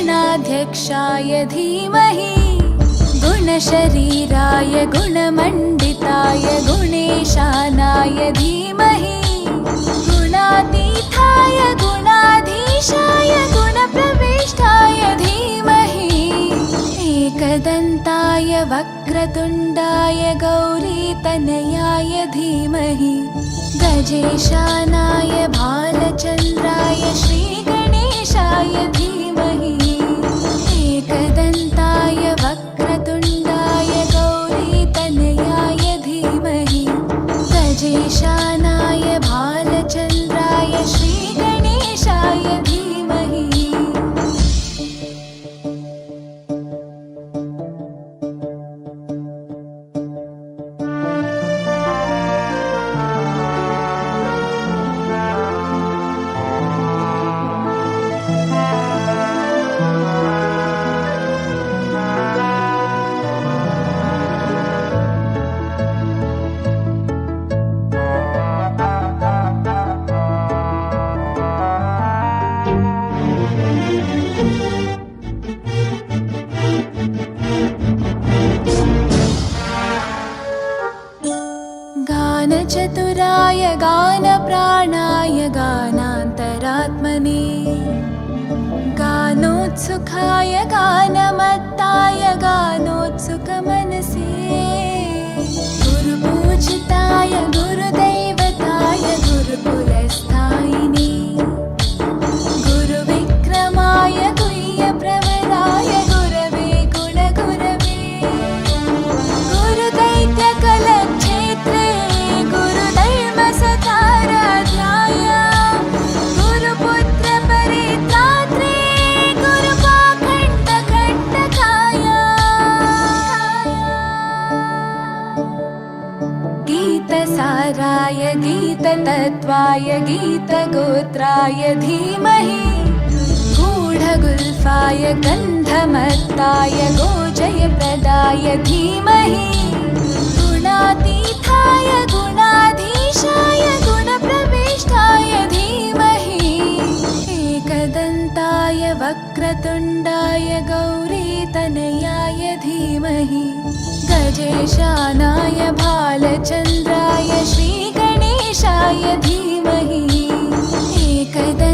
गणाध्यक्षाय धीमहि गुणशरीराय गुणमण्डिताय गुणेशानाय धीमहि गुणातीताय गुणाधीशाय गुणप्रविष्टाय धीमहि एकदन्ताय वक्रतुण्डाय गौरीतनयाय धीमहि गजेशानाय भालचन्द्राय श्रीगणेशाय धीमहि एकदन्ताय वक्रतुण्डाय गौरीतनयाय धीमहि गजेशानाय भालचन्द्राय श्रीगणेशाय धीमहि गानचतुराय गानप्राणाय गानान्तरात्मने गानोत्सुकाय गानमत्ताय गानोत्सुकमनसे गुरुपूजिताय गुरुदैवताय गुरुकुलस्थायिने गुरुविक्रमाय गुह्यप्रवराय गुरवे गुणगुरवे गुरुदैत्यकलक्षेत्रे गुरुधर्मसताराध्याय गुरुपुत्रपरित्रात्रे गुरुपाखण्डकण्टकाय गीतसाराय गीततत्त्वाय गीतगोत्राय धीमहि गूढगुल्फाय गन्धमत्ताय गोजयप्रदाय धीमहि गुणातीताय गुणाधीशाय गुणप्रविष्टाय धीमहि एकदन्ताय वक्रतुण्डाय गौरीतनयाय धीमहि गजेशानाय भालचन्द्राय श्रीगणेशाय धीमहि एकदन्ताय